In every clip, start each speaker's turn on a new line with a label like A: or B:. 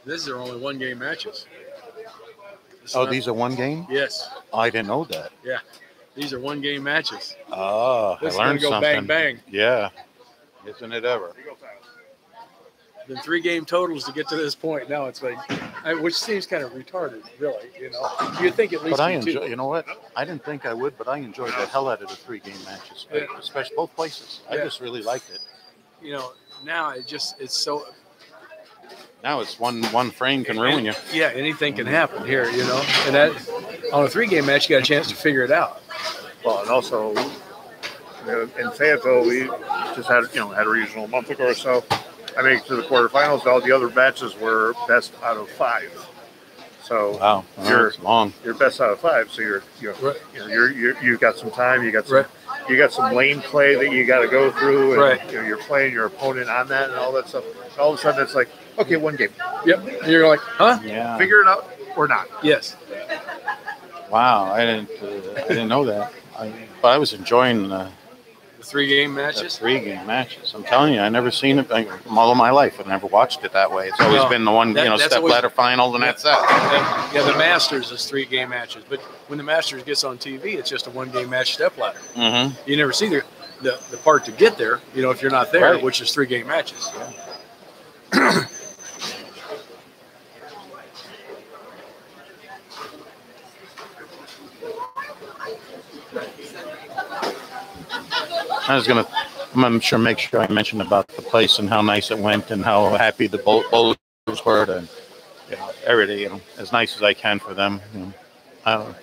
A: These are only one-game matches.
B: Oh, these are one game?
A: Yes.
B: Oh, I didn't know that.
A: Yeah. These are one-game matches.
B: Oh,
A: this
B: I learned
A: is gonna
B: something.
A: go bang, bang.
B: Yeah. Isn't it ever?
A: Been 3 game totals to get to this point. Now it's like, which seems kind of retarded, really. You know, you'd think at least.
B: But I enjoy. You know what? I didn't think I would, but I enjoyed the hell out of the 3 game matches,
A: Yeah.
B: especially both places. I just really liked it.
A: You know, now it's so.
B: Now it's one frame can ruin you.
A: Yeah, anything can happen here. You know, and that on a 3 game match, you got a chance to figure it out.
C: Well, and also, in Fayetteville, we just had a regional a month ago or so. I made it to the quarterfinals. All the other matches were best out of 5. So
B: wow,
C: you're
B: long.
C: You're best out of 5. So you've got some time. You got some lane play that you got to go through, and you're playing your opponent on that and all that stuff. And all of a sudden, it's like, okay, 1 game.
A: Yep. And you're like, huh?
B: Yeah.
C: Figure it out or not.
A: Yes.
B: Wow, I didn't know that. But I was enjoying the
A: 3 game matches.
B: 3 game matches. I'm telling you, I never seen it all of my life. I never watched it that way. It's always been the one, step ladder final, and that's that.
A: Yeah, the Masters is 3 game matches, but when the Masters gets on TV, it's just a 1 game match step ladder.
B: Mm-hmm.
A: You never see the part to get there. You know, if you're not there, which is 3 game matches. Yeah.
B: I'm sure make sure I mention about the place and how nice it went and how happy the bowlers were, and everything, as nice as I can for them. I don't know.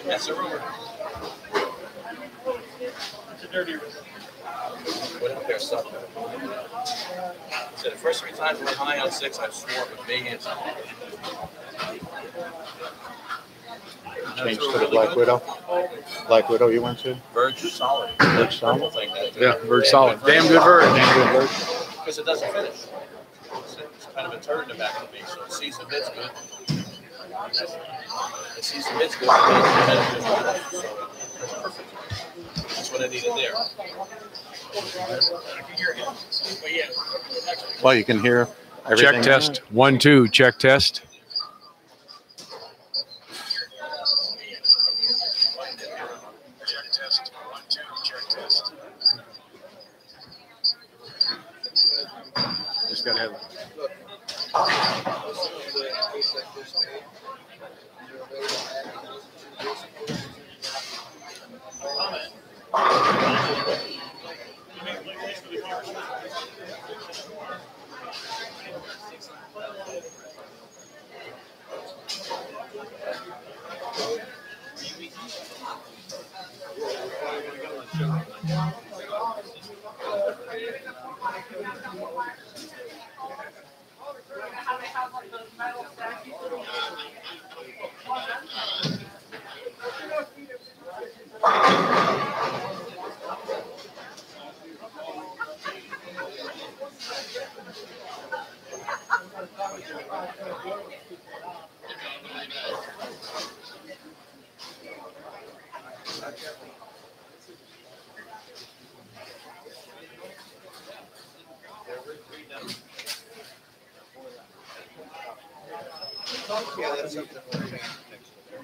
D: That's a rumor. It's a dirty rumor. Went up there, sucked. So the first 3 times I went high on 6, I swore with big hands.
B: Changed to the Black Widow. Black Widow you went to?
D: Verge solid.
B: Verge solid?
A: Yeah, Verge solid. Damn good Verge.
B: Damn good Verge.
D: Because it doesn't finish. It's kind of a turd in the back of the base, so it sees the mid's good. It sees the mid's good. So it's perfect. That's what I needed there.
B: Well, you can hear everything.
A: Check test. 1, 2. Check test. Just gotta have.
D: Yeah, that's something we'll change next year.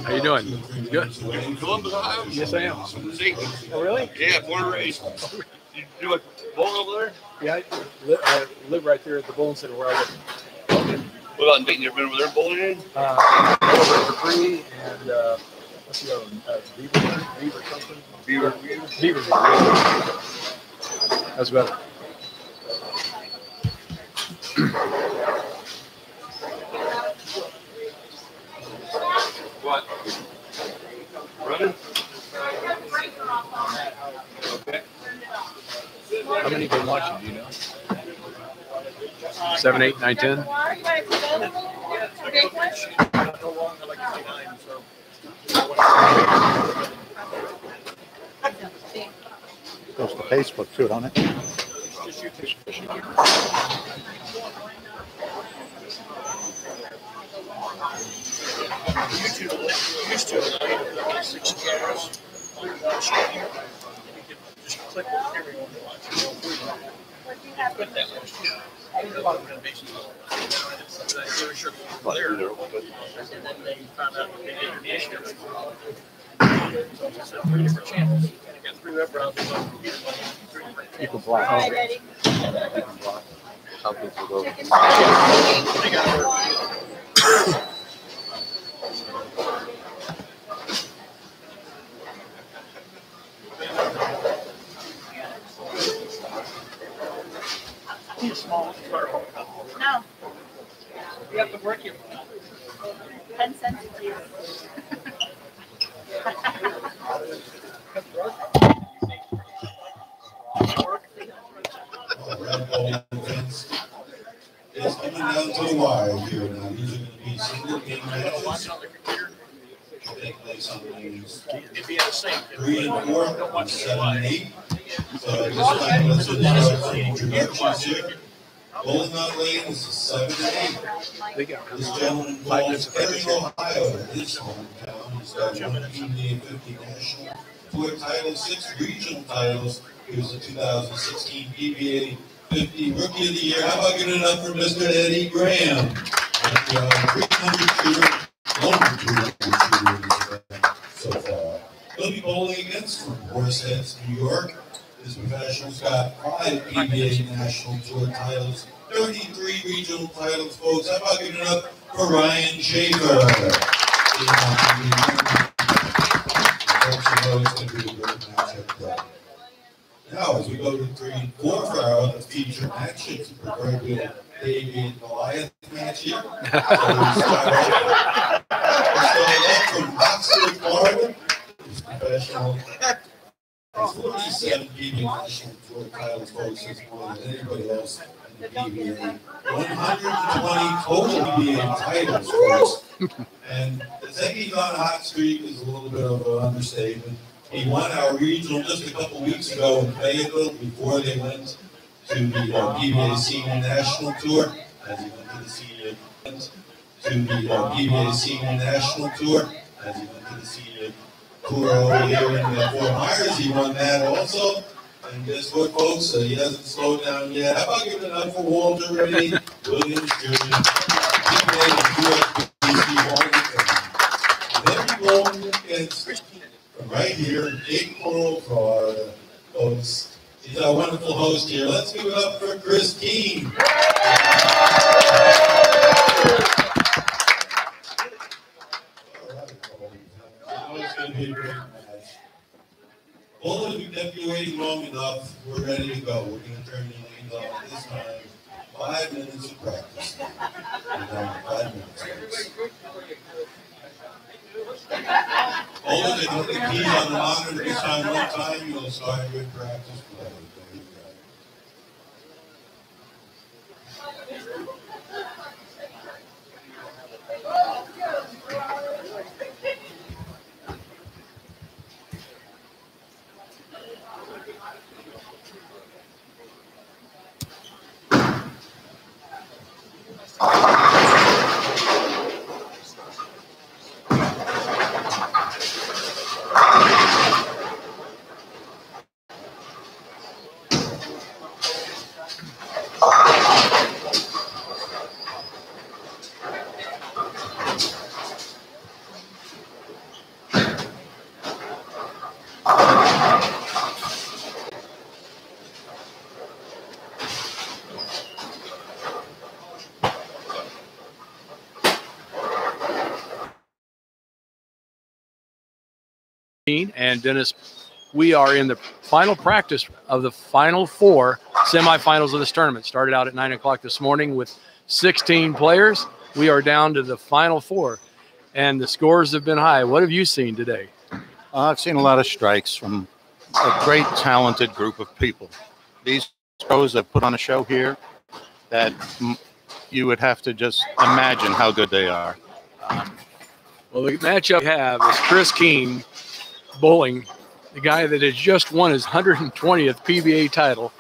A: How you doing? Good.
D: Columbus, Ohio?
A: Yes, I am.
D: Oh, really? Yeah, born and raised. You do a bowling over there?
A: Yeah, I live right there at the bowling center where I live.
D: What about in Dayton? You ever been over there bowling in?
A: Over for free and what's the other one? Beaver something? Beaver. That's better.
D: What? Running? Okay.
A: How many been watching? Do you know? 7, 8, 9, 10?
D: No longer like 29, so.
B: Goes to Facebook too, don't it?
D: Just YouTube. YouTube used to allow 6 cameras on one screen. You could just click whatever you want to watch. Put that much. A lot of renovations. I'm very sure there. And then they found out that they did the issue. So it's just 3 different channels. You got 3 web browsers on the computer.
B: You can block.
E: Hi, Betty.
B: How people go.
D: They got to work. Small styrofoam cup.
E: No,
D: You have to work your
E: 10 cents, please.
F: It's coming down to the wire here now. These are going to be single game matches. Take place on these
D: It'd be at the same.
F: 3 and 4, and 7 and 8. So just like let's start some introductions here. Bowling on lanes is 7 and 8.
A: They got
F: This gentleman
A: 5 minutes
F: involves
A: of
F: Perry,
A: practice.
F: Ohio, his hometown. He's got 1 PBA50 national tour title, 6 regional titles. He was the 2016 PBA50 Rookie of the Year. How about getting it up for Mr. Eddie Graham? 300 shooter, 100 shooter so far. He'll be bowling against from Horseheads, New York. His professional's got 5 PBA national tour titles, 33 regional titles, folks. How about giving it up for Ryan Schaefer? Now, as we go to 3 and 4 for our feature match, it's a proverbial David and Goliath match here. So we start off from Oxford, Florida. He's professional. 47 PBA national tour titles, folks, is more than anybody else in the PBA. 120 total PBA titles, folks. And to say he's on a hot streak is a little bit of an understatement. He won our regional just a couple weeks ago in Fayetteville before they went to the PBA Senior National Tour. As he went to the Senior PBA Senior National Tour, as he went to the Senior Tour over here in Fort Myers, he won that also. And guess what, folks? He hasn't slowed down yet. How about giving it up for Walter Ray Williams Jr. PBA and USBC Hall of Fame. And then we go against from right here in Cape Coral, Florida, folks. He's our wonderful host here. Let's give it up for Chris Keene. It's going to be a great match. All of you kept you waiting long enough. We're ready to go. We're going to turn the leads on at this time. 5 minutes of practice. We're down to 5 minutes. All of you put the keys on the monitor this time, one time, you'll start a good practice play.
A: And Dennis, we are in the final practice of the final 4 semifinals of this tournament. Started out at 9 o'clock this morning with 16 players. We are down to the final 4, and the scores have been high. What have you seen today?
B: I've seen a lot of strikes from a great, talented group of people. These pros have put on a show here that you would have to just imagine how good they are.
A: Well, the matchup we have is Chris Keene bowling, the guy that has just won his 120th PBA title,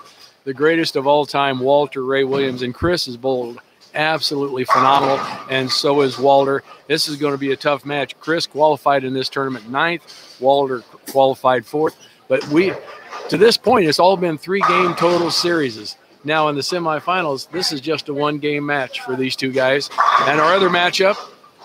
A: the greatest of all time, Walter Ray Williams. And Chris is bowled absolutely phenomenal, and so is Walter. This is going to be a tough match. Chris qualified in this tournament 9th. Walter qualified 4th. But to this point, it's all been 3-game total series. Now in the semifinals, this is just a 1-game match for these two guys. And our other matchup,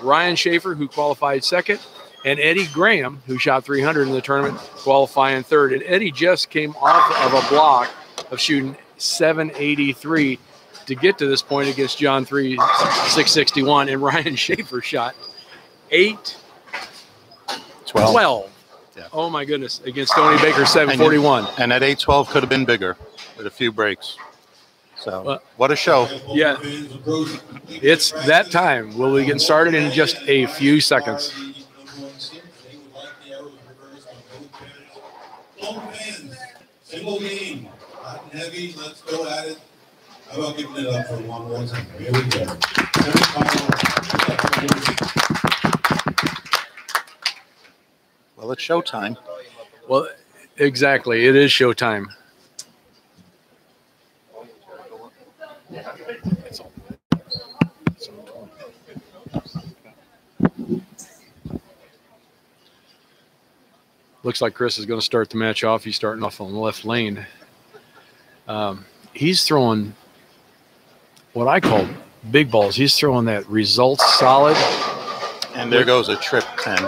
A: Ryan Schaefer, who qualified 2nd, and Eddie Graham, who shot 300 in the tournament, qualifying 3rd. And Eddie just came off of a block of shooting 783 to get to this point against John 3, 661. And Ryan Schaefer shot 812.
B: Yeah.
A: Oh, my goodness, against Tony Baker, 741.
B: And that 812 could have been bigger with a few breaks. So, what a show.
A: Yeah, it's that time. We'll be getting started in just a few seconds.
F: Single game, hot and heavy, let's go at it. How about giving it up for one more time? Here we go.
B: Well, it's showtime.
A: Well, exactly. It is showtime. Looks like Chris is going to start the match off. He's starting off on the left lane. He's throwing what I call big balls. He's throwing that results solid.
B: And there goes a trip 10.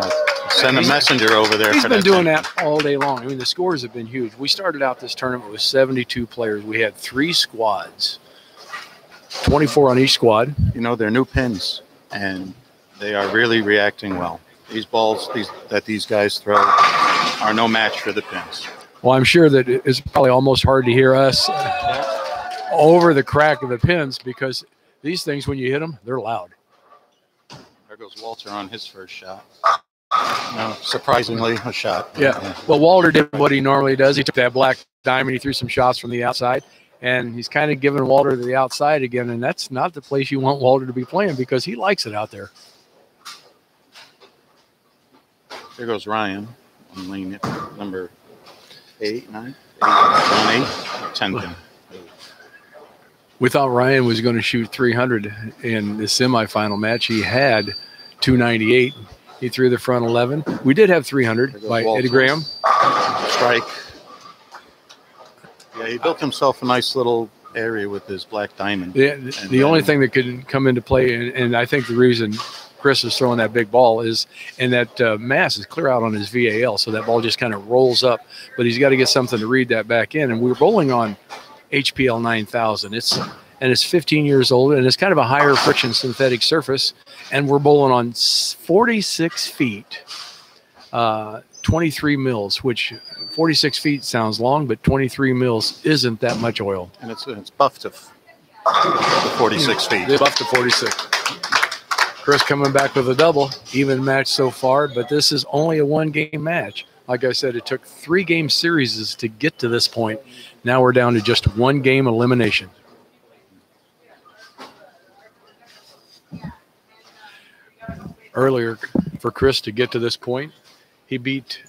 B: Send a messenger over there.
A: He's been doing that all day long. I mean, the scores have been huge. We started out this tournament with 72 players. We had 3 squads, 24 on each squad.
B: You know, they're new pins, and they are really reacting well. These balls that these guys throw are no match for the pins.
A: Well, I'm sure that it's probably almost hard to hear us over the crack of the pins because these things, when you hit them, they're loud.
B: There goes Walter on his first shot. No, surprisingly, a shot.
A: Yeah. Well, Walter did what he normally does. He took that black diamond. He threw some shots from the outside, and he's kind of giving Walter to the outside again, and that's not the place you want Walter to be playing because he likes it out there.
B: There goes Ryan on lane number 8, 9, 8, 10 pin.
A: We thought Ryan was going to shoot 300 in the semifinal match. He had 298. He threw the front 11. We did have 300 by
B: Walter.
A: Eddie Graham.
B: Strike. Yeah, he built himself a nice little area with his black diamond.
A: The only thing that could come into play, and I think the reason Chris is throwing that big ball is, and that mass is clear out on his VAL, so that ball just kind of rolls up. But he's got to get something to read that back in. And we're bowling on HPL 9000. It's 15 years old, and it's kind of a higher friction synthetic surface. And we're bowling on 46 feet, 23 mils, which 46 feet sounds long, but 23 mils isn't that much oil.
B: And it's buffed to 46 feet.
A: It's buffed to 46. Chris coming back with a double, even match so far, but this is only a one-game match. Like I said, it took 3-game series to get to this point. Now we're down to just 1-game elimination. Earlier, for Chris to get to this point, he beat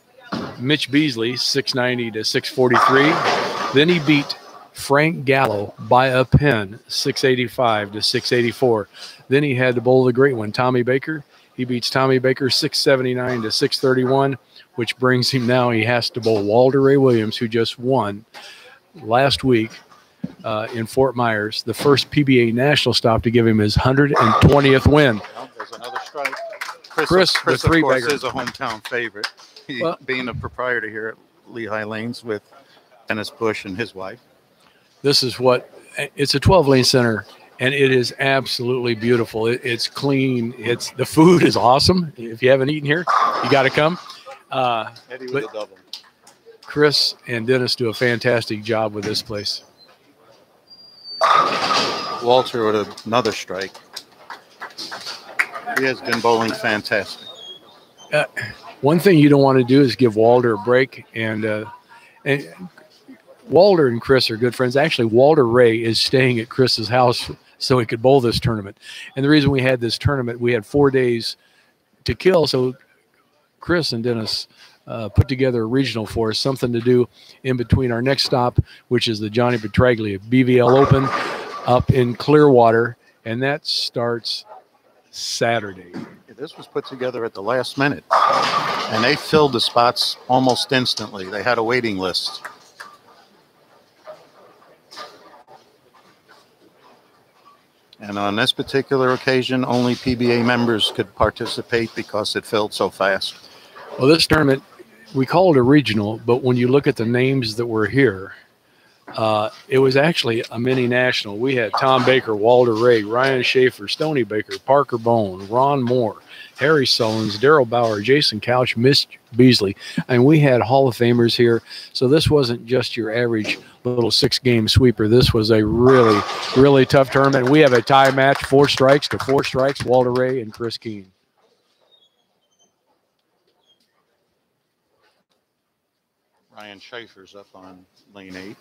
A: Mitch Beasley 690 to 643. Then he beat Frank Gallo by a pin 685 to 684. Then he had to bowl the great one, Tommy Baker. He beats Tommy Baker 679 to 631, which brings him now, he has to bowl Walter Ray Williams, who just won last week in Fort Myers, the first PBA national stop to give him his 120th win.
B: Well, there's another strike.
A: Chris
B: the
A: the three-bagger.
B: Chris is a hometown favorite. He, being a proprietor here at Lehigh Lanes with Dennis Bush and his wife.
A: This is it's a 12-lane center, and it is absolutely beautiful. It's clean. The food is awesome. If you haven't eaten here, you got to come.
B: Eddie with a double.
A: Chris and Dennis do a fantastic job with this place.
B: Walter with another strike. He has been bowling fantastic.
A: One thing you don't want to do is give Walter a break, and Walter and Chris are good friends. Actually, Walter Ray is staying at Chris's house so he could bowl this tournament. And the reason we had this tournament, we had 4 days to kill, so Chris and Dennis put together a regional for us, something to do in between our next stop, which is the Johnny Petraglia BVL Open up in Clearwater, and that starts Saturday.
B: This was put together at the last minute, and they filled the spots almost instantly. They had a waiting list. And on this particular occasion, only PBA members could participate because it filled so fast.
A: Well, this tournament, we call it a regional, but when you look at the names that were here, it was actually a mini national. We had Tom Baker, Walter Ray, Ryan Schaefer, Stoney Baker, Parker Bone, Ron Moore, Harry Sullins, Darrell Bauer, Jason Couch, Mitch Beasley. And we had Hall of Famers here. So this wasn't just your average little 6-game sweeper. This was a really, really tough tournament. We have a tie match, 4 strikes to 4 strikes, Walter Ray and Chris Keene.
B: Ryan Schaefer's up on lane 8.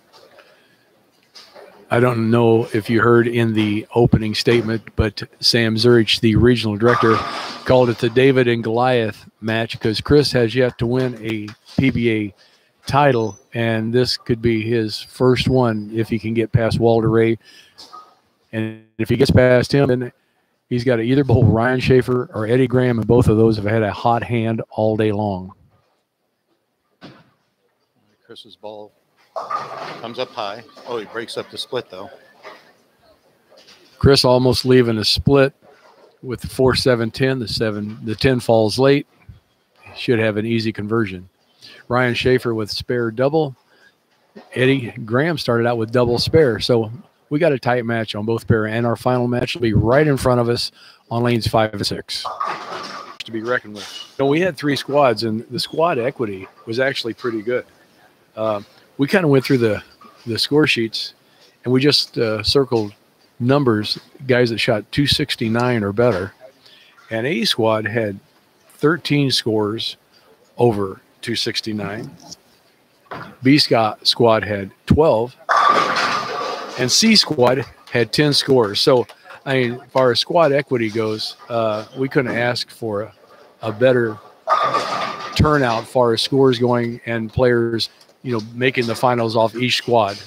A: I don't know if you heard in the opening statement, but Sam Zurich, the regional director, called it the David and Goliath match because Chris has yet to win a PBA title, and this could be his first one if he can get past Walter Ray. And if he gets past him, then he's got to either bowl Ryan Schaefer or Eddie Graham, and both of those have had a hot hand all day long.
B: Chris's ball comes up high. Oh, he breaks up the split, though.
A: Chris almost leaving a split with the 4-7-10. The 10 falls late. Should have an easy conversion. Ryan Schaefer with spare double. Eddie Graham started out with double spare. So we got a tight match on both pair, and our final match will be right in front of us on lanes 5 and 6. to be reckoned with. So we had 3 squads, and the squad equity was actually pretty good. We kind of went through the score sheets, and we just circled numbers, guys that shot 269 or better. And A squad had 13 scores over 269. B squad had 12, and C squad had 10 scores. So, I mean, as far as squad equity goes, we couldn't ask for a better turnout as far as scores going and players, you know, making the finals off each squad.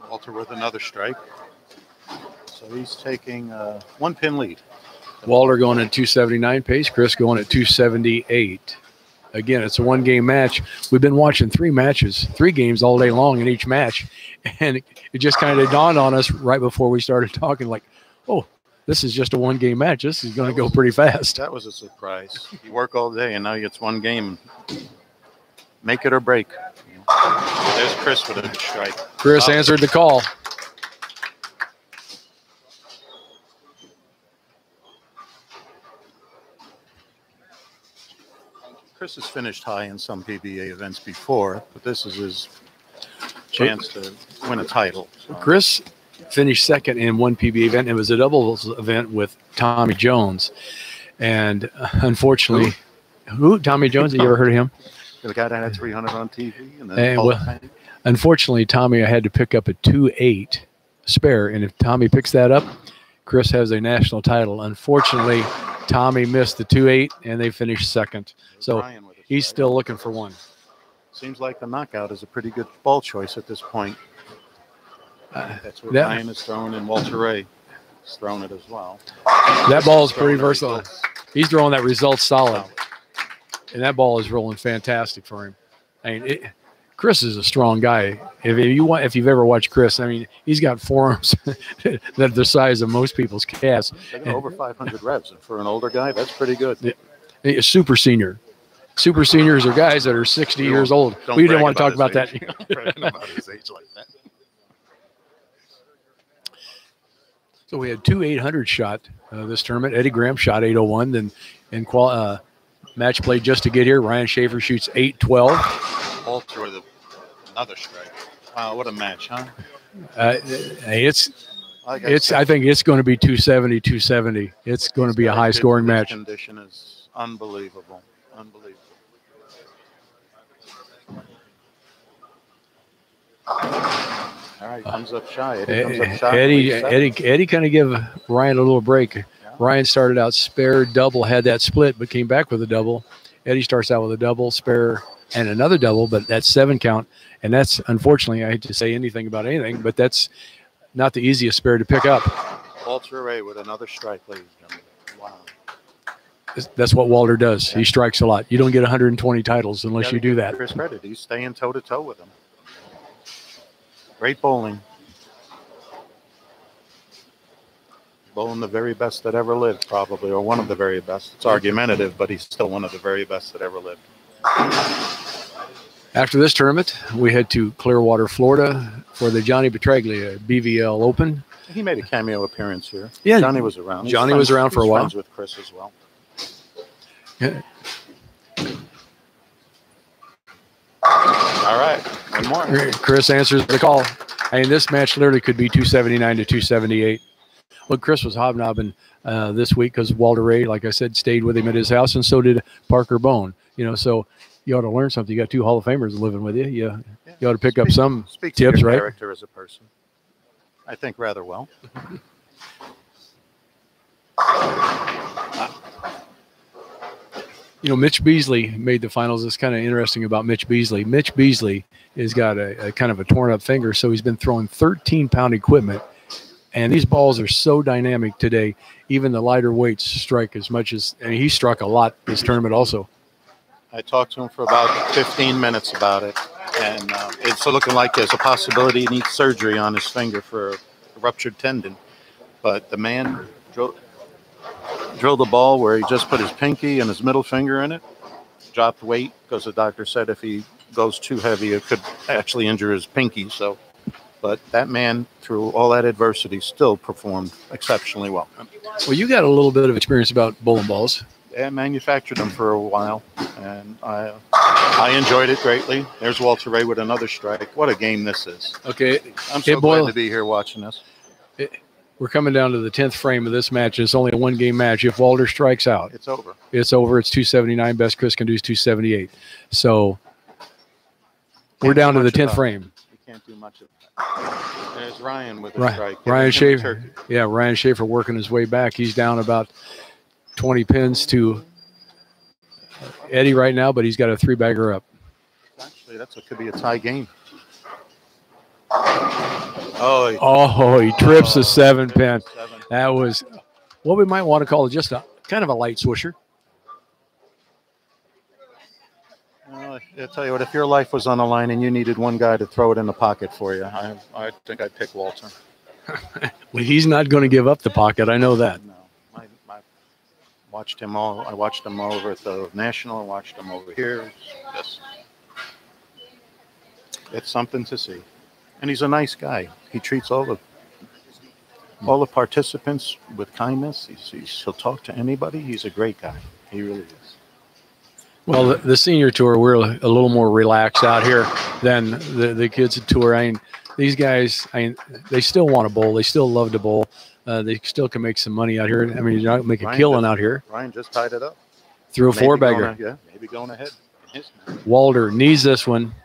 B: Walter with another strike. So he's taking 1 pin lead.
A: Walter going at 279 pace, Chris going at 278. Again, it's a 1-game match. We've been watching 3 games all day long in each match, and it just kind of dawned on us right before we started talking, like, oh, this is just a 1-game match. This is going to go pretty fast.
B: That was a surprise. You work all day, and now it's 1 game. Make it or break. There's Chris with a strike.
A: Chris answered the call.
B: Chris has finished high in some PBA events before, but this is his chance to win a title. So.
A: Chris finished second in one PBA event. It was a doubles event with Tommy Jones. And unfortunately, Tommy Jones, have you ever heard of him?
B: The guy that had 300 on TV. And then
A: unfortunately, Tommy, I had to pick up a 2.8 spare. And if Tommy picks that up, Chris has a national title. Unfortunately, Tommy missed the 2.8, and they finished second. So he's still looking for one.
B: Seems like the knockout is a pretty good ball choice at this point. That's what Ryan has thrown, and Walter Ray has thrown it as well.
A: That ball is pretty versatile. He's throwing that result solid. And that ball is rolling fantastic for him. I mean, Chris is a strong guy. If you've ever watched Chris, I mean, he's got forearms that are the size of most people's calves.
B: Over 500 reps, and for an older guy, that's pretty good.
A: A super senior. Super seniors are guys that are 60 years old. We didn't want to talk about that.
B: About his age like that.
A: So we had 2 800 shot this tournament. Eddie Graham shot 801. Then in match play just to get here, Ryan Schaefer shoots 812.
B: Walter with another strike. Wow, what a match, huh?
A: I think it's going to be 270, 270. It's going to be a high-scoring match.
B: Condition is unbelievable. Unbelievable. All right, comes up shy.
A: Eddie kind of give Ryan a little break. Yeah. Ryan started out spare, double, had that split, but came back with a double. Eddie starts out with a double, spare, and another double, but that's 7 count. And that's, unfortunately, I hate to say anything about anything, but that's not the easiest spare to pick up.
B: Walter Ray with another strike, ladies and gentlemen. Wow.
A: That's what Walter does. Yeah. He strikes a lot. You don't get 120 titles unless you do that.
B: Chris credit. He's staying toe-to-toe with him. Great bowling. Bowling the very best that ever lived, probably, or one of the very best. It's argumentative, but he's still one of the very best that ever lived.
A: After this tournament, we head to Clearwater, Florida for the Johnny Petraglia BVL Open.
B: He made a cameo appearance here.
A: Yeah,
B: Johnny was around.
A: Johnny was around for a while.
B: Friends with Chris as well.
A: Yeah.
B: All right, one more.
A: Chris answers the call. I mean, this match literally could be 279 to 278. Well, Chris was hobnobbing this week because Walter Ray, like I said, stayed with him at his house, and so did Parker Bone. You know, so you ought to learn something. You got 2 Hall of Famers living with you. You ought to pick up some
B: tips,
A: to your
B: right? Character as a person, I think rather well.
A: You know, Mitch Beasley made the finals. It's kind of interesting about Mitch Beasley. Mitch Beasley has got a kind of a torn up finger, so he's been throwing 13-pound equipment. And these balls are so dynamic today. Even the lighter weights strike as much as, and he struck a lot this tournament also.
B: I talked to him for about 15 minutes about it, and it's looking like there's a possibility he needs surgery on his finger for a ruptured tendon. But the man drilled the ball where he just put his pinky and his middle finger in it, dropped weight because the doctor said if he goes too heavy, it could actually injure his pinky. But that man, through all that adversity, still performed exceptionally well.
A: Well, you got a little bit of experience about bowling balls.
B: I manufactured them for a while, and I enjoyed it greatly. There's Walter Ray with another strike. What a game this is.
A: Okay.
B: I'm so glad to be here watching this.
A: We're coming down to the 10th frame of this match. It's only a one-game match. If Walter strikes out,
B: it's over.
A: It's over. It's 279. Best Chris can do is 278. So we're down to the 10th frame.
B: You can't do much of that. There's Ryan with a strike.
A: Ryan Schaefer. Yeah, Ryan Schaefer working his way back. He's down about 20 pins to Eddie right now, but he's got a 3-bagger up.
B: Actually, could be a tie game.
A: He trips the 7-pin. That was what we might want to call just a kind of a light swisher.
B: Well, I'll tell you what, if your life was on the line and you needed one guy to throw it in the pocket for you, I think I'd pick Walter.
A: Well, he's not going to give up the pocket. I know that.
B: No, I watched him all. I watched him over at the National. I watched him over here. It's something to see. And he's a nice guy. He treats all the participants with kindness. He'll talk to anybody. He's a great guy. He really is.
A: Well, the senior tour, we're a little more relaxed out here than the kids at tour. These guys, they still want to bowl. They still love to bowl. They still can make some money out here. I mean, you're not make a killing out here.
B: Ryan just tied it up.
A: Threw a 4-bagger.
B: Yeah, maybe going ahead.
A: Walter needs this one.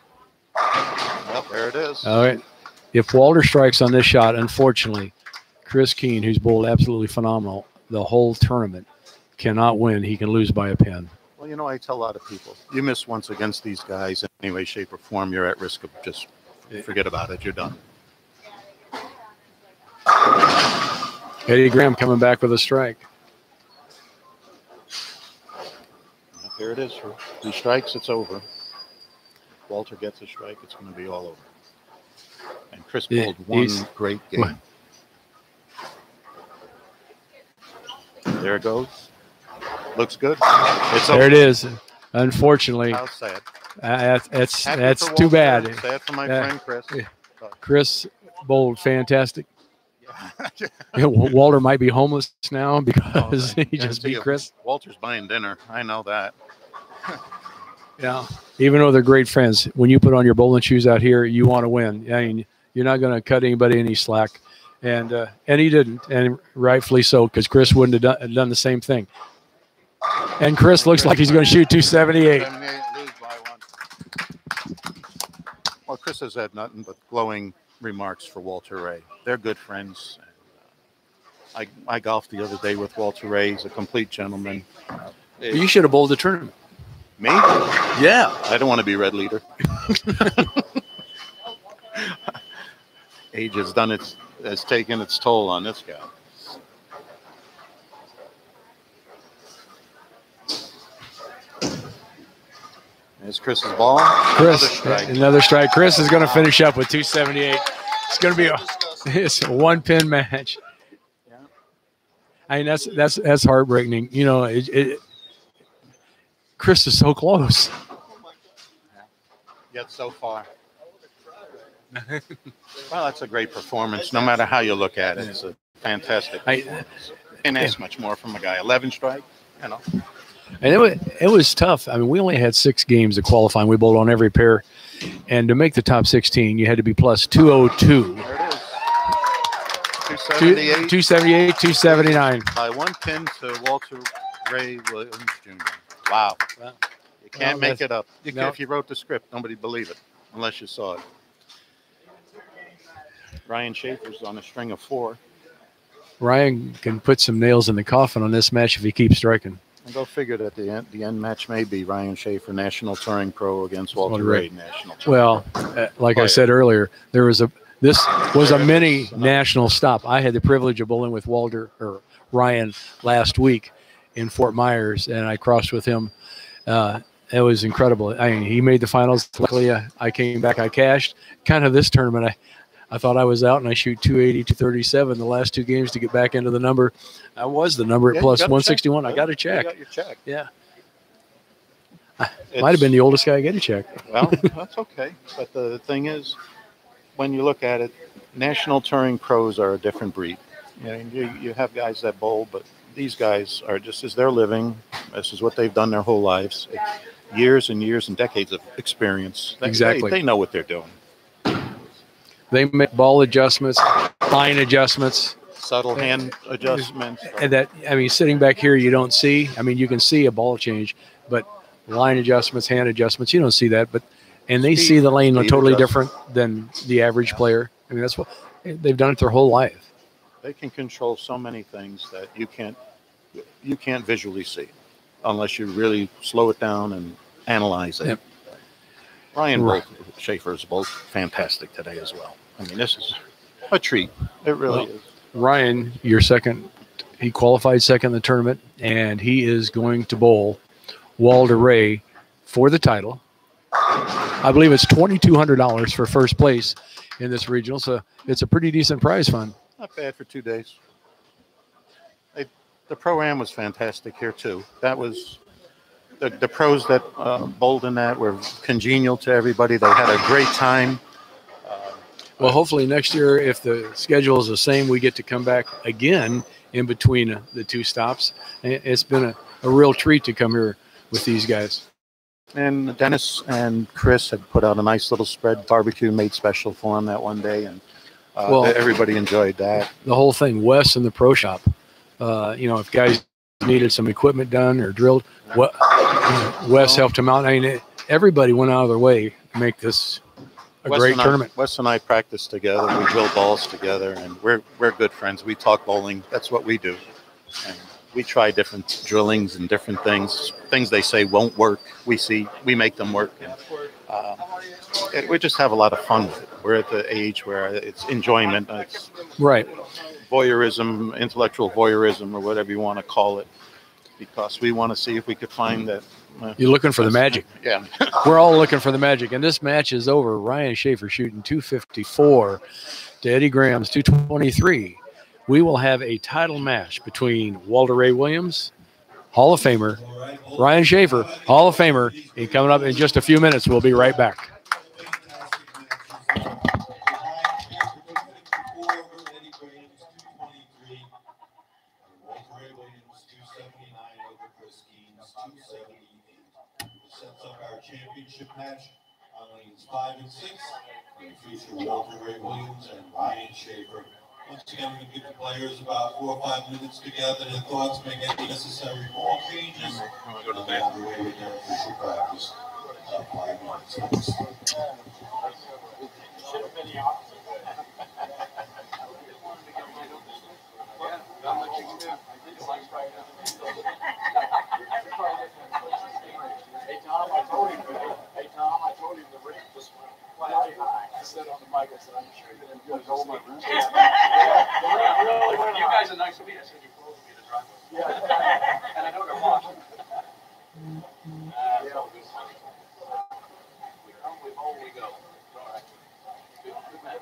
B: Well, there it is.
A: All right. If Walter strikes on this shot, unfortunately, Chris Keene, who's bowled absolutely phenomenal the whole tournament, cannot win. He can lose by a pin.
B: Well, I tell a lot of people, you miss once against these guys in any way, shape, or form, you're at risk of just forget about it. You're done.
A: Eddie Graham coming back with a strike.
B: Here it is. For 2 strikes, it's over. Walter gets a strike, it's going to be all over. And Chris bowled one great game. There it goes. Looks good.
A: It is. Unfortunately,
B: how sad.
A: That's too bad.
B: Sad for my friend Chris.
A: Chris bowled fantastic. Yeah. Walter might be homeless now because he just beat Chris.
B: Walter's buying dinner. I know that.
A: Yeah. Even though they're great friends, when you put on your bowling shoes out here, you want to win. I mean, you're not going to cut anybody any slack. And he didn't, and rightfully so, because Chris wouldn't have done the same thing. And Chris looks like he's going to shoot 278.
B: Lose by 1. Well, Chris has had nothing but glowing remarks for Walter Ray. They're good friends. I golfed the other day with Walter Ray. He's a complete gentleman.
A: You should have bowled the tournament.
B: Me?
A: Yeah.
B: I don't want to be red leader. Age has taken its toll on this guy. There's Chris's ball.
A: Another strike. Chris is going to finish up with 278. It's going to be a 1-pin match.
B: Yeah.
A: I mean, that's heartbreaking. Chris is so close.
B: Yet so far. Well, that's a great performance. No matter how you look at it, it's a fantastic performance. Can't ask much more from a guy. 11 strike, And
A: it was tough. I mean, we only had 6 games of qualifying. We bowled on every pair. And to make the top 16, you had to be plus 202.
B: There it is. 278.
A: 278, 279.
B: By 1 pin to Walter Ray Williams Jr. Wow. You can't make it up. If you wrote the script, nobody'd believe it unless you saw it. Ryan Schaefer's on a string of 4.
A: Ryan can put some nails in the coffin on this match if he keeps striking.
B: And go figure that the end match may be Ryan Schaefer, National Touring Pro, against Walter Ray, National Touring Pro.
A: Like I said earlier, this was a mini national stop. I had the privilege of bowling with Ryan last week in Fort Myers, and I crossed with him. It was incredible. I mean, he made the finals. Luckily, I came back. I cashed. Kind of this tournament, I thought I was out, and I shoot 280, 237 the last 2 games to get back into the number. I was the number at plus 161. I got a check.
B: You got your check.
A: Yeah. Might have been the oldest guy to get a check.
B: Well, that's okay. But the thing is, when you look at it, National Touring Pros are a different breed. You have guys that bowl, but these guys are just as they're living. This is what they've done their whole lives. Years and years and decades of experience.
A: Exactly.
B: They know what they're doing.
A: They make ball adjustments, line adjustments,
B: Subtle hand adjustments.
A: and that, I mean, sitting back here, you don't see. I mean, you can see a ball change, but line adjustments, hand adjustments, you don't see that. And they see the lane totally different than the average player. I mean, that's what they've done it their whole life.
B: They can control so many things that you can't visually see unless you really slow it down and analyze it.
A: Yep.
B: Ryan Schaefer is both fantastic today as well. I mean, this is a treat. It really is.
A: Ryan, your second, he qualified second in the tournament, and he is going to bowl Walter Ray for the title. I believe it's $2,200 for first place in this regional, so it's a pretty decent prize fund.
B: Not bad for 2 days. The pro-am was fantastic here, too. That was the pros that bowled in that were congenial to everybody. They had a great time.
A: Well, hopefully next year, if the schedule is the same, we get to come back again in between the two stops. It's been a real treat to come here with these guys.
B: And Dennis and Chris had put out a nice little spread, barbecue made special for them that one day, and everybody enjoyed that.
A: The whole thing, Wes and the pro shop. If guys needed some equipment done or drilled, Wes helped them out. I mean, everybody went out of their way to make this a great tournament.
B: Wes and I practice together. We drill balls together, and we're good friends. We talk bowling. That's what we do. And we try different drillings and different things. Things they say won't work. We make them work. And, we just have a lot of fun with it. We're at the age where it's enjoyment. It's
A: right.
B: Voyeurism, intellectual voyeurism, or whatever you want to call it, because we want to see if we could find that.
A: You're looking for the magic.
B: Yeah.
A: We're all looking for the magic. And this match is over. Ryan Schaefer shooting 254 to Eddie Graham's 223. We will have a title match between Walter Ray Williams, Hall of Famer, Ryan Schaefer, Hall of Famer. He's coming up in just a few minutes. We'll be right back.
F: Championship match on lanes 5 and 6. We feature Walter Ray Williams and Ryan Schaefer. Once again, we're going to give the players about 4 or 5 minutes to gather their thoughts, make any necessary ball changes. Go to the bathroom. Way with their official practice. 5 minutes.
D: Hey Tom, I told him the rate was flat high. I said on the mic, I said, I'm sure you're going to do it all my room. You guys are nice to meet. I said, you're close to me to drive. Yeah. And I know they're watching. We come, we hold, we go. All right. Good man.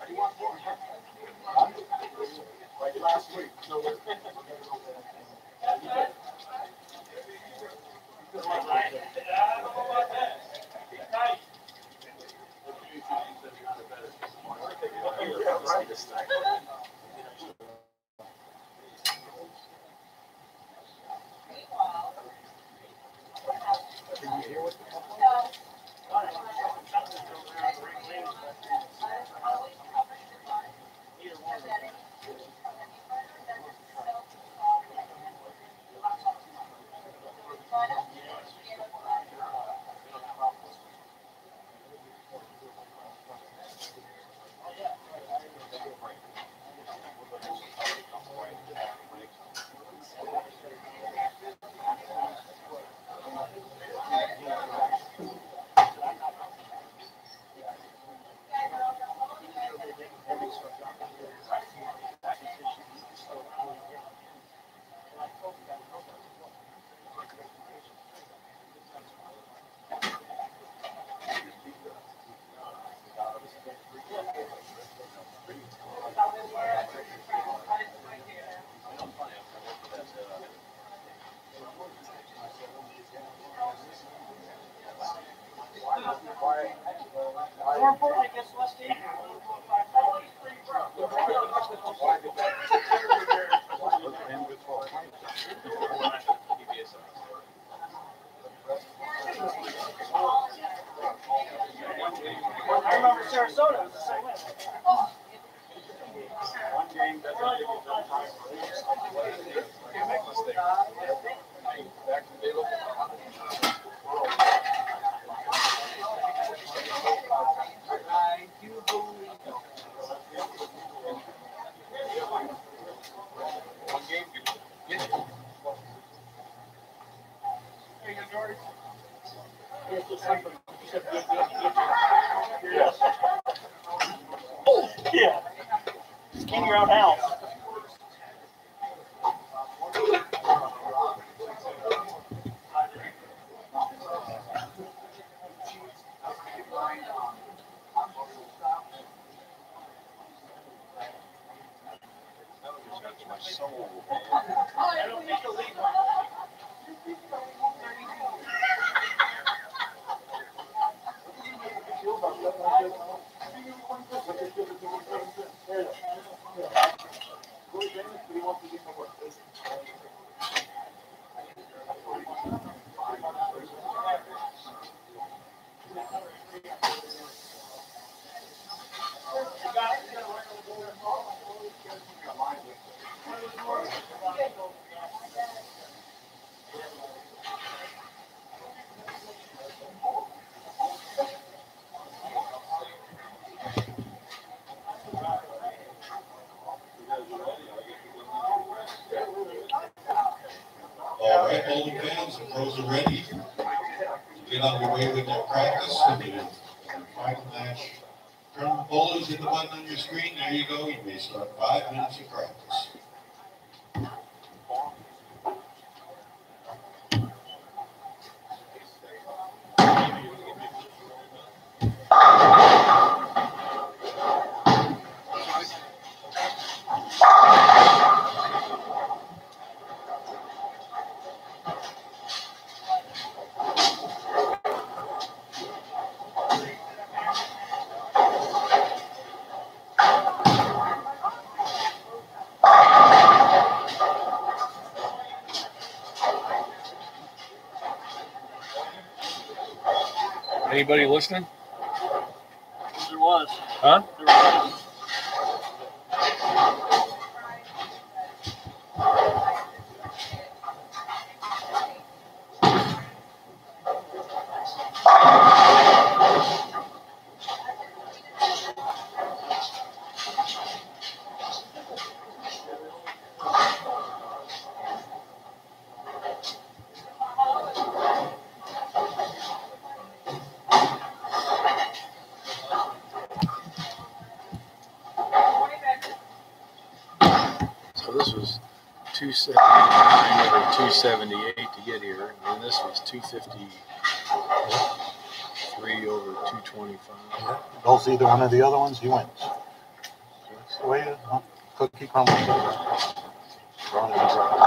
D: You want more? Like last week. So Yeah. Clean your own house.
F: All right, bowling fans, the pros are ready to get underway with their practice for the final match. Tournament bowlers, hit the button on your screen. There you go. You may start 5 minutes of practice.
A: Anybody listening?
D: There was.
A: Huh?
D: There was.
A: So this was 279 over 278 to get here, and then this was 253 over 225.
B: Goes either one of the other ones, he wins. That's the way it is. Cookie crumbles. Draw it, draw it.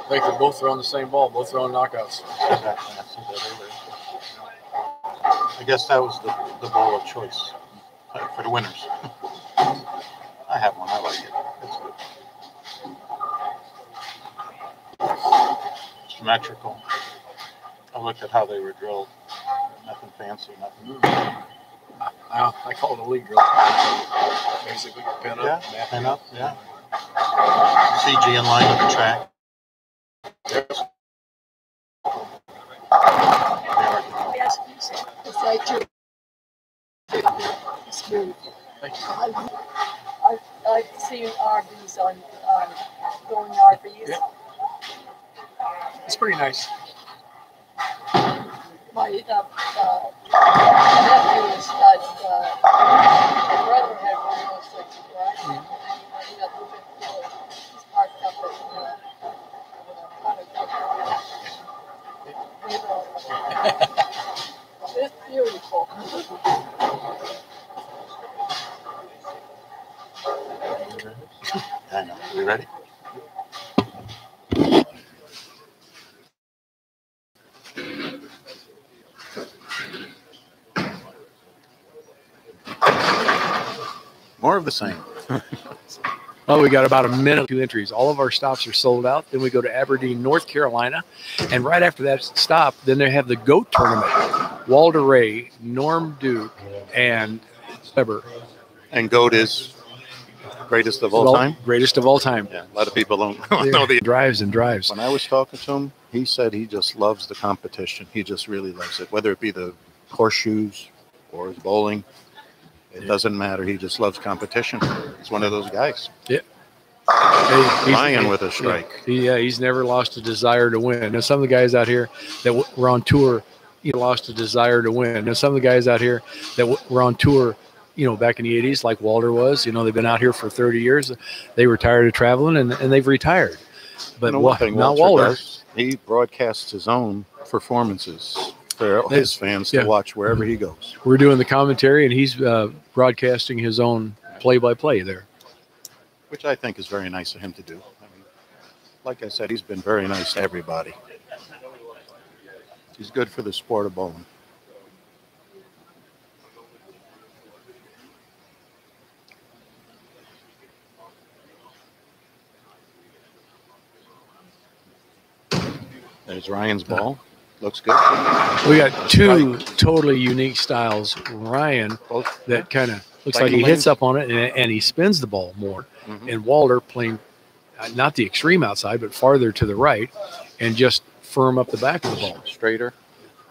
A: I think they're both throwing the same ball, both throwing knockouts.
B: Exactly. I guess that was the ball of choice for the winners. I have one. I like it. It's good. Symmetrical. I looked at how they were drilled. Nothing fancy, nothing.
A: I call it a league drill. Basically, pin up.
B: Yeah, pin up. Yeah. CG in line with the track.
E: Yes, it's like you. It's beautiful.
A: Thank you.
E: I've seen RVs on going RVs.
A: Yeah. It's pretty nice.
E: My nephew is brother had one of those things, right? He got the big deal. He's parked up at it's beautiful.
B: I know. Are we ready? More of the same.
A: Oh, we got about a minute, 2 entries. All of our stops are sold out. Then we go to Aberdeen, North Carolina. And right after that stop, then they have the GOAT tournament. Walter Ray, Norm Duke, and Weber.
B: And GOAT is greatest of all time?
A: Greatest of all time.
B: Yeah, a lot of people don't know the
A: drives and drives.
B: When I was talking to him, he said he just loves the competition. He just really loves it, whether it be the horseshoes or his bowling. It doesn't matter. He just loves competition. He's one of those guys.
A: Yeah.
B: Ryan with a strike.
A: He's never lost a desire to win. Now, some of the guys out here that were on tour, lost a desire to win. Now, some of the guys out here that were on tour, back in the 80s, like Walter was, they've been out here for 30 years. They were tired of traveling, and they've retired. But
B: one thing
A: not Walter.
B: Does, he broadcasts his own performances for his fans to watch wherever he goes.
A: We're doing the commentary, and he's broadcasting his own play-by-play there.
B: Which I think is very nice of him to do. I mean, like I said, he's been very nice to everybody. He's good for the sport of bowling. There's Ryan's ball. Looks good.
A: We got two totally unique styles. Ryan, that kind of looks like he hits up on it and he spins the ball more. Mm-hmm. And Walter playing not the extreme outside, but farther to the right and just firm up the back of the ball.
B: Straighter,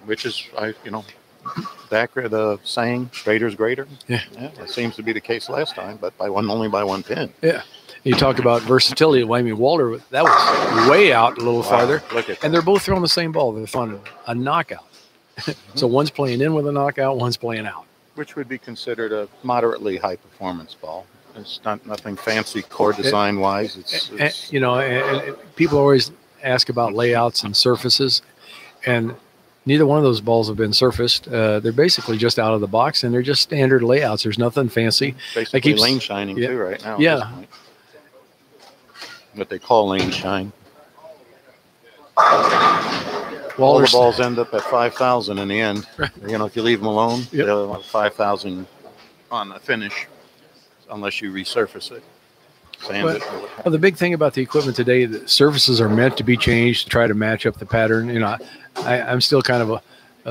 B: which is, the saying, straighter's greater.
A: Yeah.
B: That seems to be the case last time, but only by one pin.
A: Yeah. You talk about versatility. I mean, Walter, that was way out a little farther.
B: Look at that.
A: And they're both throwing the same ball. They're throwing a knockout. Mm-hmm. So one's playing in with a knockout, one's playing out.
B: Which would be considered a moderately high performance ball. It's nothing fancy core design wise. It's
A: and people always ask about layouts and surfaces, and neither one of those balls have been surfaced. They're basically just out of the box, and they're just standard layouts. There's nothing fancy.
B: Basically lane shining too right now.
A: Yeah.
B: What they call lane shine.
A: All
B: the balls end up at 5,000 in the end. If you leave them alone, they'll have 5,000 on the finish, unless you resurface it. Well,
A: the big thing about the equipment today, the surfaces are meant to be changed to try to match up the pattern. I'm still kind of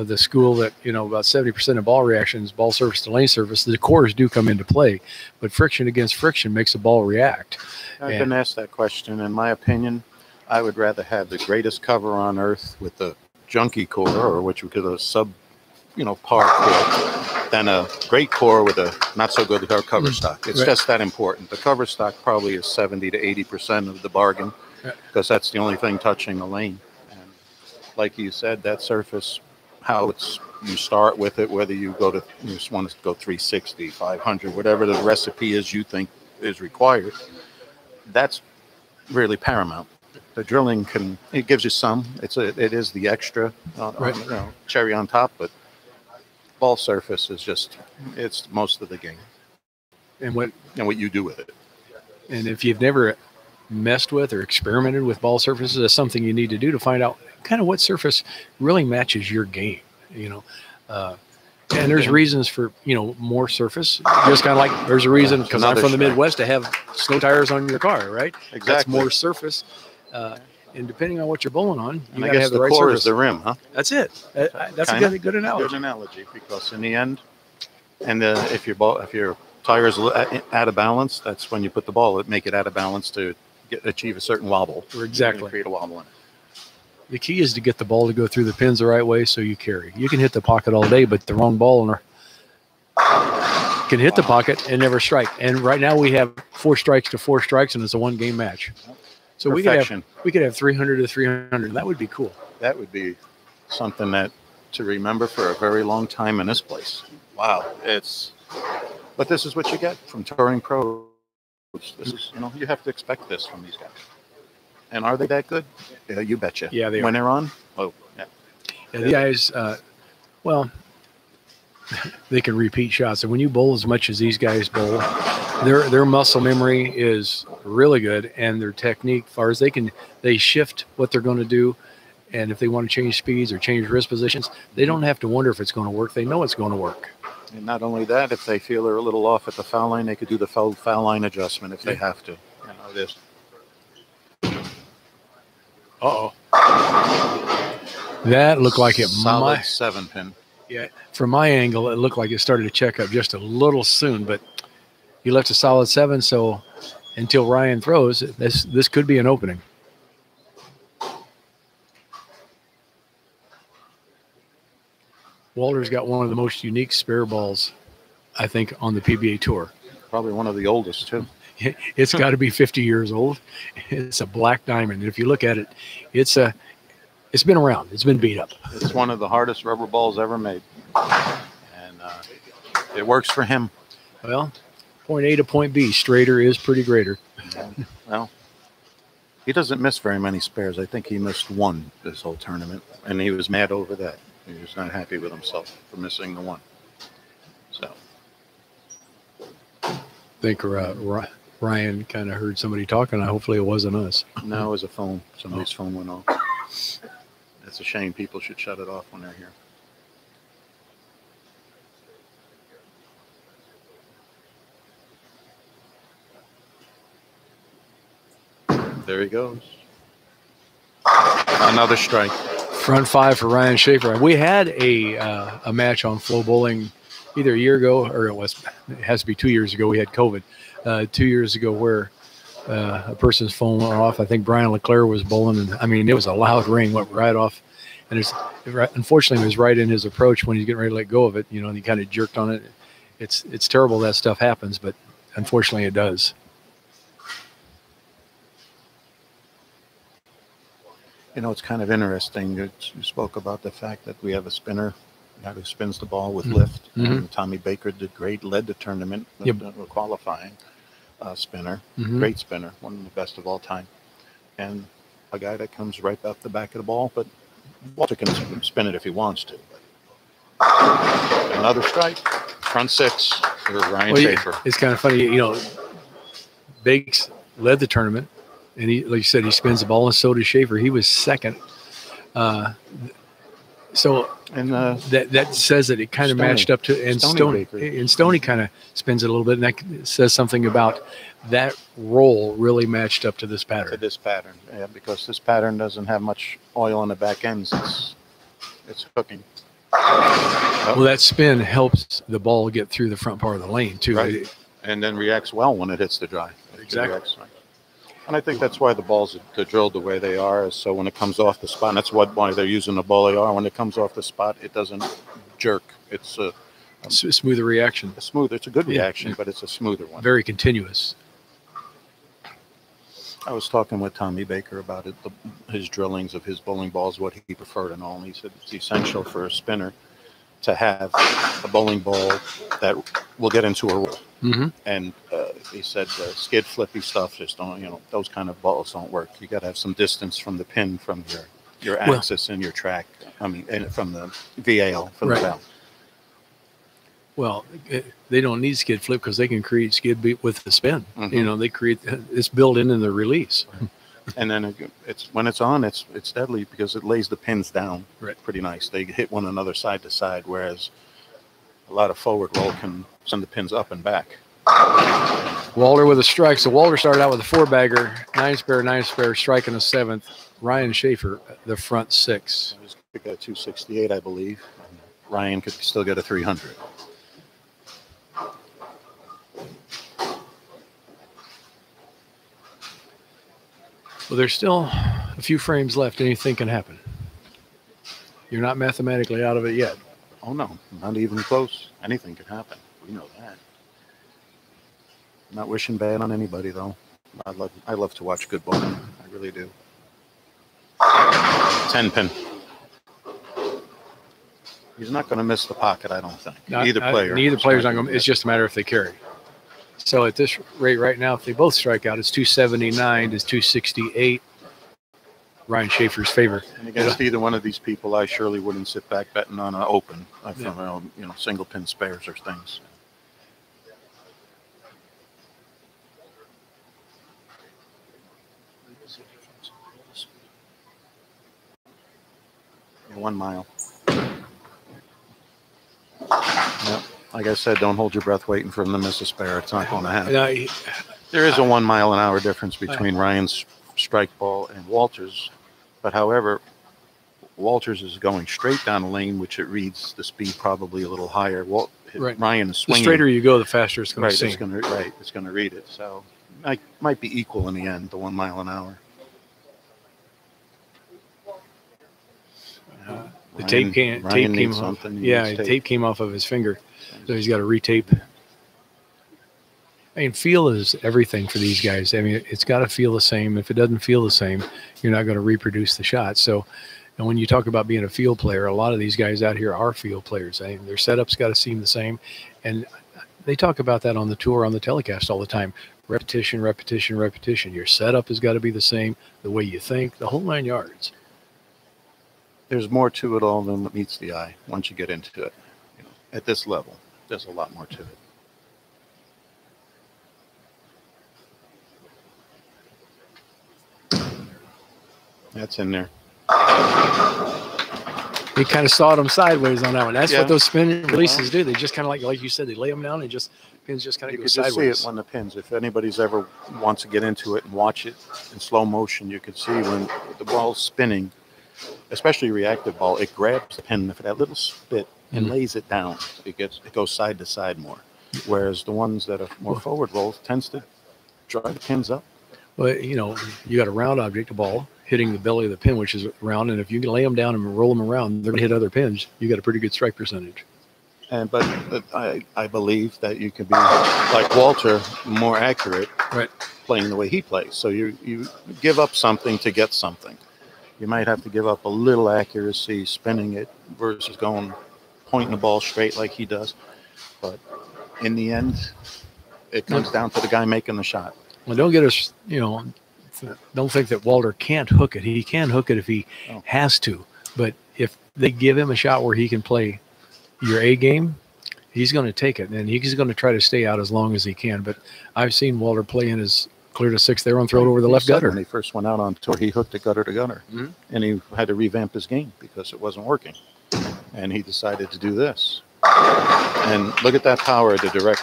A: the school that, about 70% of ball reactions, ball surface to lane surface, the cores do come into play, but friction against friction makes the ball react.
B: I've been asked that question. In my opinion, I would rather have the greatest cover on earth with the junky core, or which we could a par core, than a great core with a not so good cover stock. It's just that important. The cover stock probably is 70 to 80% of the bargain, because that's the only thing touching the lane. And like you said, that surface, you start with it, whether you just want to go 360, 500, whatever the recipe is you think is required, that's really paramount. The drilling it gives you some. It is the extra, cherry on top, but ball surface is it's most of the game. And what you do with it.
A: And if you've never messed with or experimented with ball surfaces, that's something you need to do to find out kind of what surface really matches your game. And there's reasons for, more surface. Just kind of like there's a reason, because I'm from the Midwest, to have snow tires on your car, right?
B: Exactly.
A: That's more surface. And depending on what you're bowling on, you got
B: to
A: have the right
B: core
A: surface.
B: Is the rim, huh?
A: That's it. That's a good analogy.
B: Good analogy, because in the end, and if your tire is out of balance, that's when you put the ball. Make it out of balance to achieve a certain wobble.
A: Exactly.
B: Create a wobble in it.
A: The key is to get the ball to go through the pins the right way so you carry. You can hit the pocket all day, but the wrong ball can hit the pocket and never strike. And right now we have 4 strikes to 4 strikes, and it's a 1-game match. So we could have 300 to 300. That would be cool.
B: That would be something to remember for a very long time in this place. Wow. But this is what you get from touring pros. This is, you have to expect this from these guys. And are they that good? Yeah, you betcha.
A: Yeah, they are.
B: When they're on? Oh, yeah.
A: Yeah, the guys, they can repeat shots. And when you bowl as much as these guys bowl, their muscle memory is really good, and their technique, as far as they shift what they're going to do, And if they want to change speeds or change wrist positions, they don't have to wonder if it's going to work. They know it's going to work.
B: And not only that, if they feel they're a little off at the foul line, they could do the foul line adjustment if they have to. This.
A: Uh-oh. That looked like it
B: solid
A: might.
B: 7-pin.
A: Yeah, from my angle, it looked like it started to check up just a little soon, but he left a solid 7, so until Ryan throws, this could be an opening. Walter's got one of the most unique spare balls, I think, on the PBA Tour.
B: Probably one of the oldest, too.
A: It's got to be 50 years old. It's a black diamond. And if you look at it, it's been around. It's been beat up.
B: It's one of the hardest rubber balls ever made. And it works for him.
A: Well, point A to point B, straighter is pretty greater.
B: Well, he doesn't miss very many spares. I think he missed one this whole tournament, and he was mad over that. He was not happy with himself for missing the one. So
A: I think Ryan kind of heard somebody talking. Hopefully it wasn't us.
B: No, it was a phone. Somebody's phone went off. It's a shame. People should shut it off when they're here. There he goes. Another strike.
A: Front 5 for Ryan Schaefer. We had a match on Flow Bowling either a year ago, or it has to be 2 years ago. We had COVID 2 years ago where a person's phone went off. I think Brian LeClaire was bowling, and I mean, it was a loud ring, went right off. And unfortunately, it was right in his approach when he's getting ready to let go of it, and he kind of jerked on it. It's terrible that stuff happens, but unfortunately it does.
B: It's kind of interesting. You spoke about the fact that we have a spinner who spins the ball with lift. And Tommy Baker did great, led the tournament, qualifying spinner, great spinner, one of the best of all time. And a guy that comes right off the back of the ball, but Walter can spin it if he wants to. But another strike, front 6 for Ryan Schaefer.
A: It's kind of funny, Bakes led the tournament. And he, like you said, he spins the ball, and so does Schaefer. He was second. That says that it kind of matched up to, and Stoney kind of spins it a little bit, and that says something about that roll really matched up to this pattern.
B: To this pattern, yeah, because this pattern doesn't have much oil on the back ends. It's hooking.
A: Well, that spin helps the ball get through the front part of the lane too,
B: right. And then reacts well when it hits the dry.
A: Exactly.
B: And I think that's why the balls are drilled the way they are, is so when it comes off the spot, and that's why they're using the ball they are. When it comes off the spot, it doesn't jerk. It's a
A: smoother reaction.
B: It's a good reaction, but it's a smoother one.
A: Very continuous.
B: I was talking with Tommy Baker about it, his drillings of his bowling balls, what he preferred and all. And he said it's essential for a spinner to have a bowling ball that will get into a roll. And he said skid flippy stuff just don't, those kind of balls don't work. You got to have some distance from the pin, from your axis and your track. I mean, and from the VAL, from the valve.
A: Well, they don't need skid flip because they can create skid beat with the spin. They create it's built in the release.
B: And then when it's on, it's deadly because it lays the pins down pretty nice. They hit one another side to side, whereas a lot of forward roll can send the pins up and back.
A: Walter with a strike. So Walter started out with a 4-bagger, 9 spare, striking a 7th. Ryan Schaefer, the front 6.
B: He's got a 268, I believe. Ryan could still get a 300.
A: Well, there's still a few frames left. Anything can happen. You're not mathematically out of it yet.
B: Oh, no, not even close. Anything can happen. We know that. I'm not wishing bad on anybody, though. I love to watch good bowling. I really do. 10-pin. He's not going to miss the pocket, I don't think. Neither player's not going to. It's just a matter if they carry. So at this rate right now, if they both strike out, it's 279 to 268. Ryan Schaefer's favor. And against either one of these people, I surely wouldn't sit back betting on an open, single pin spares or things. 1 mile. Yep. Like I said, don't hold your breath waiting for him to miss a spare. It's not going to happen. There is a 1 mile an hour difference between Ryan's strike ball and Walter's. But however, Walters is going straight down the lane, which it reads the speed probably a little higher. Ryan is swinging.
A: The straighter you go, the faster it's going to sing.
B: It's going to read it. So it might be equal in the end, the 1 mile an hour.
A: The tape came off. Yeah, tape came off of his finger, so he's got to retape. I mean, feel is everything for these guys. I mean, it's got to feel the same. If it doesn't feel the same, you're not going to reproduce the shot. So, and when you talk about being a field player, a lot of these guys out here are field players. I mean, their setup's got to seem the same, and they talk about that on the tour, on the telecast all the time. Repetition, repetition, repetition. Your setup has got to be the same, the way you think, the whole 9 yards.
B: There's more to it all than what meets the eye once you get into it. You know, at this level, there's a lot more to it. That's in there.
A: He kind of sawed them sideways on that one. That's what those spin releases do. They just kind of like you said, they lay them down and pins just kind of go sideways.
B: You can see it when the pins. If anybody's ever wants to get into it and watch it in slow motion, you can see when the ball's spinning, especially reactive ball, it grabs the pin for that little spit and lays it down. It goes side to side more. Whereas the ones that are more forward rolls tends to drive the pins up.
A: Well, you know, you got a round object, a ball, hitting the belly of the pin, which is round, and if you can lay them down and roll them around, they're going to hit other pins. You got a pretty good strike percentage.
B: But I believe that you can be, like Walter, more accurate playing the way he plays. So you give up something to get something. You might have to give up a little accuracy spinning it versus pointing the ball straight like he does. But in the end, it comes down to the guy making the shot.
A: Well, don't get us, don't think that Walter can't hook it. He can hook it if he has to. But if they give him a shot where he can play your A game, he's going to take it. And he's going to try to stay out as long as he can. But I've seen Walter play in his clear to six there and throw it over the left gutter.
B: When he first went out on tour, he hooked it gutter to gutter. And he had to revamp his game because it wasn't working. And he decided to do this. And look at that power, a direct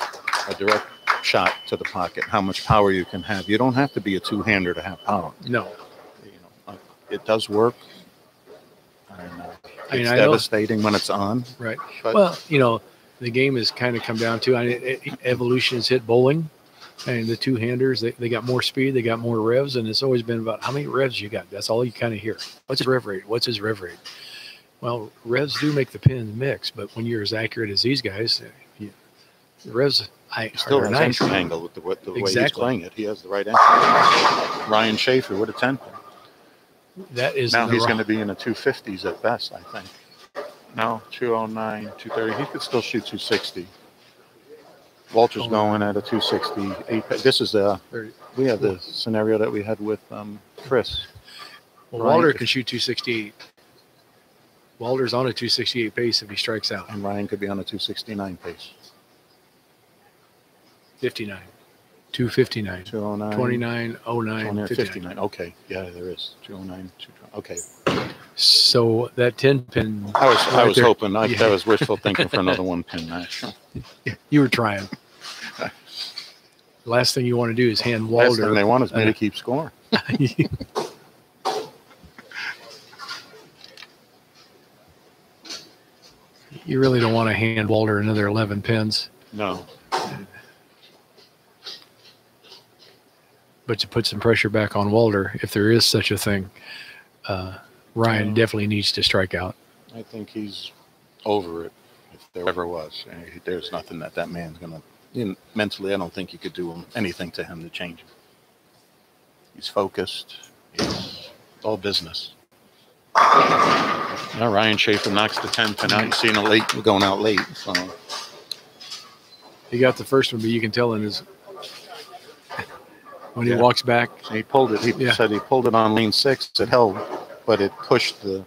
B: shot to the pocket, how much power you can have. You don't have to be a two-hander to have power.
A: No.
B: It does work. It's devastating when it's on.
A: Right. But, well, the game has kind of come down to evolution has hit bowling. And the two-handers, they got more speed, they got more revs, and it's always been about how many revs you got. That's all you kind of hear. What's his rev rate? What's his rev rate? Well, revs do make the pin mix, but when you're as accurate as these guys, the revs
B: still has
A: nice.
B: Entry angle with the way he's playing it. He has the right entry. Ryan Schaefer with a 10 pin.
A: That is
B: now he's going to be in the 250s at best, I think. No, 209, 230. He could still shoot 260. Walter's going at a 268. This is we have the scenario that we had with Chris.
A: Well, Walter can shoot 268. Walter's on a 268 pace if he strikes out.
B: And Ryan could be on a 269 pace.
A: 59. 259.
B: 209.
A: 29, 09,
B: 59. Okay. Yeah, there is. 209, 220. Okay.
A: So that 10 pin.
B: I was hoping. That was wishful thinking for another 1 pin match.
A: You were trying. The last thing you want to do is hand Walter.
B: Last thing they want is me to keep scoring.
A: You really don't want to hand Walter another 11 pins.
B: No.
A: But to put some pressure back on Walter, if there is such a thing, Ryan definitely needs to strike out.
B: I think he's over it, if there ever was. There's nothing that man's going to... mentally, I don't think you could do anything to him to change him. He's focused. It's all business. Now Ryan Schaefer knocks the 10 pin out. You've seen it going out late. So.
A: He got the first one, but you can tell in his... When he walks back.
B: He pulled it. He said he pulled it on lane 6. It held, but it pushed the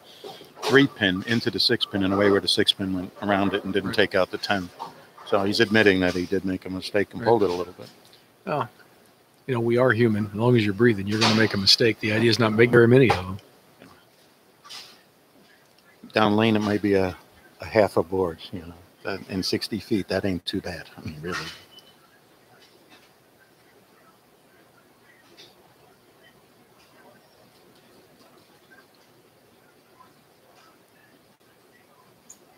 B: 3 pin into the 6 pin in a way where the 6 pin went around it and didn't take out the 10. So he's admitting that he did make a mistake and pulled it a little bit.
A: Oh, we are human. As long as you're breathing, you're going to make a mistake. The idea is not make very many of them.
B: Down lane, it might be a half a board, you know. In 60 feet, that ain't too bad. I mean, really.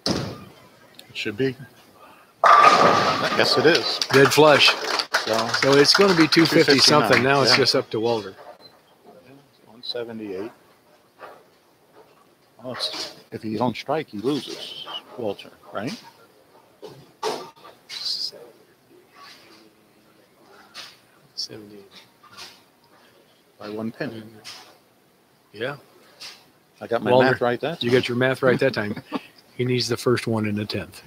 B: It should be. Yes, it is.
A: Dead flush.
B: So
A: it's going to be 250 something. Now it's
B: yeah.
A: just up to Walter.
B: 178. Well, if he don't strike, he loses, Walter, right? By 110.
A: Yeah.
B: I got my
A: Walter,
B: math right that time.
A: You got your math right that time. He needs the first one in the 10th.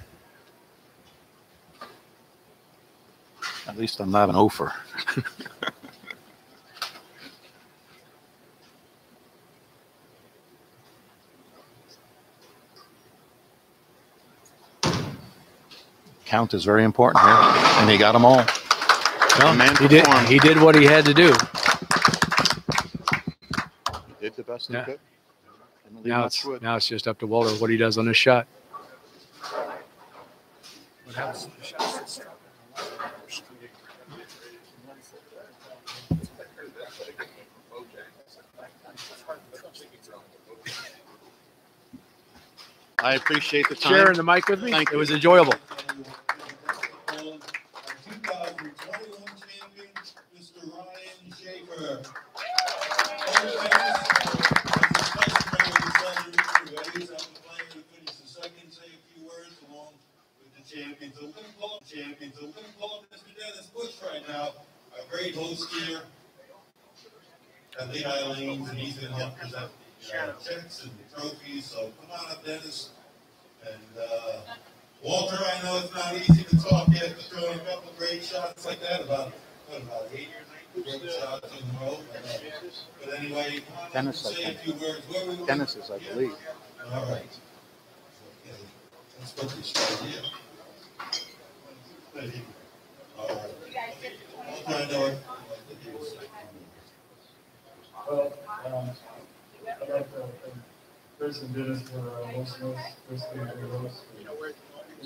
B: At least I'm not an offer. Count is very important here, and he got them all.
A: Well, he did what he had to do.
B: He did the best
A: Yeah.
B: he could.
A: Now it's just up to Walter what he does on this shot.
D: What happens to the shots?
B: I appreciate the time.
A: Sharing the mic with me.
B: Thank
A: It
B: you.
A: was enjoyable.
F: Our 2021 champion, Mr. Ryan Schaefer. Champions. So we're going to call him champions. So we're going to call him Mr. Dennis Bush right now, our great host here at Lehigh Lanes, and he's going to help present checks and trophies. So come on up, Dennis. And Walter, I know it's not easy to talk yet, but throwing a couple great shots like that, about 8 or 9 great shots in a row. But anyway, come on
B: Dennis,
F: up and say a few words.
B: Dennis is, I believe.
F: All right. Okay. Let's put this right here. All right. I know it.
G: Well, I'd like to thank Chris and Dennis for hosting us. Chris being the host.
B: I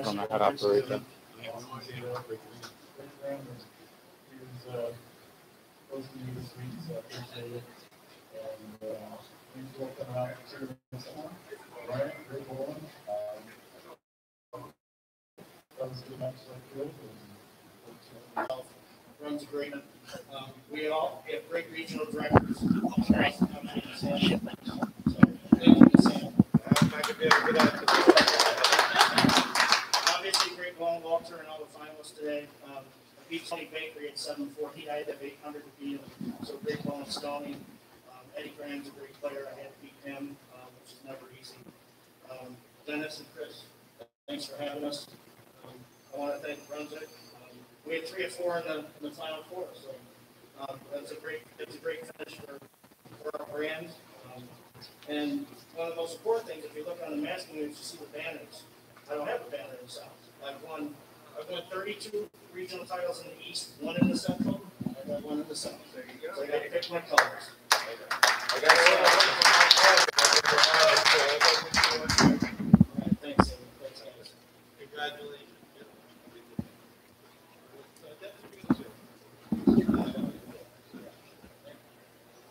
B: don't know how to operate that.
G: He was hosting you this week, so I appreciate it. And thanks for coming out and serving us on. Right? Great bowling. That was a good match like good.
H: Runs agreement. We have great regional directors. Obviously, great ball, Walter, and all the finalists today. Beat Tony Bakery at 740. I had to have 800 to beat him. So great ball and Stoney. Eddie Graham's a great player. I had to beat him, which is never easy. Dennis and Chris, thanks for having us. I want to thank Brunswick. We had 3 or 4 in the final 4, so it's a great finish for our brand. And one of the most important things, if you look on the masking news, you see the banners. I don't have a banner in the South. I've won 32 regional titles in the East, 1 in the Central. I got 1 in the South. There you go. So I got to pick my colors. Thanks, guys. Congratulations.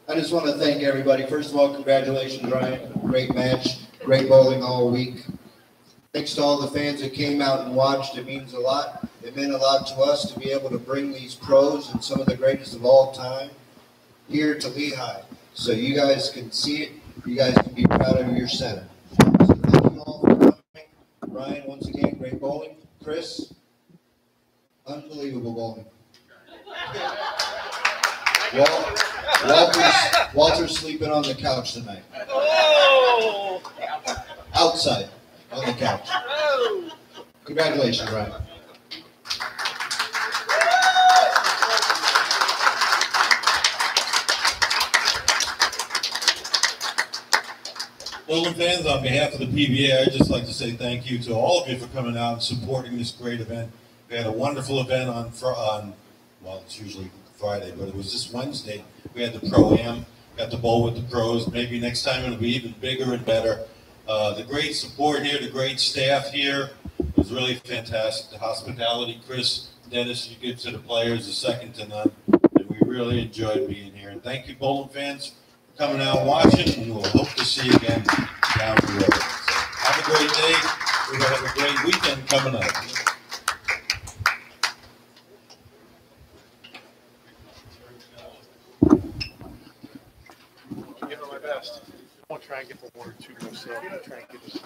I: I just want to thank everybody. First of all, congratulations, Ryan. Great match, great bowling all week. Thanks to all the fans that came out and watched. It means a lot. It meant a lot to us to be able to bring these pros and some of the greatest of all time here to Lehigh. So you guys can see it. You guys can be proud of your center. So thank you all for coming. Ryan, once again, great bowling. Chris, unbelievable bowling. Walter's sleeping on the couch tonight.
H: Oh!
I: Outside on the couch. Congratulations, Ryan.
F: Bowling fans, on behalf of the PBA, I'd just like to say thank you to all of you for coming out and supporting this great event. We had a wonderful event on well, it's usually Friday, but it was this Wednesday. We had the Pro-Am, got to bowl with the pros. Maybe next time it'll be even bigger and better. The great support here, the great staff here was really fantastic. The hospitality, Chris, Dennis, you give to the players is second to none. And we really enjoyed being here. And thank you, bowling fans, for coming out and watching. And we'll hope to see you again down the road. So have a great day. We're going to have a great weekend coming up.
C: Give it my best. I won't try and get the one or two myself. I'll try and get this.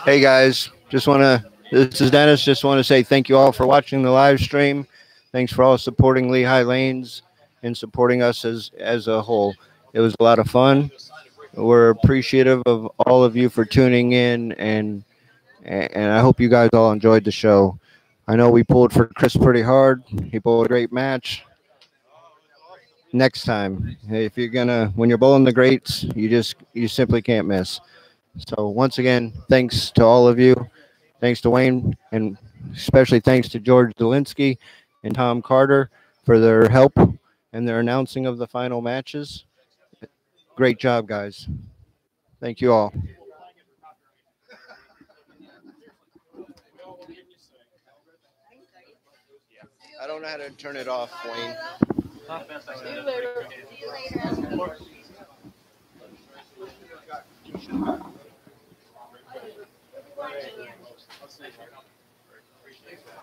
I: Hey guys, this is Dennis. Just want to say thank you all for watching the live stream. Thanks for all supporting Lehigh Lanes and supporting us as a whole. It was a lot of fun. We're appreciative of all of you for tuning in, and I hope you guys all enjoyed the show. I know we pulled for Chris pretty hard. He pulled a great match. Next time, if you're when you're bowling the greats, you simply can't miss. So once again, thanks to all of you. Thanks to Wayne, and especially thanks to George Zielinski and Tom Carter for their help and their announcing of the final matches. Great job, guys. Thank you all. I don't know how to turn it off, Wayne.
E: See you later. See you later.
C: Appreciate that.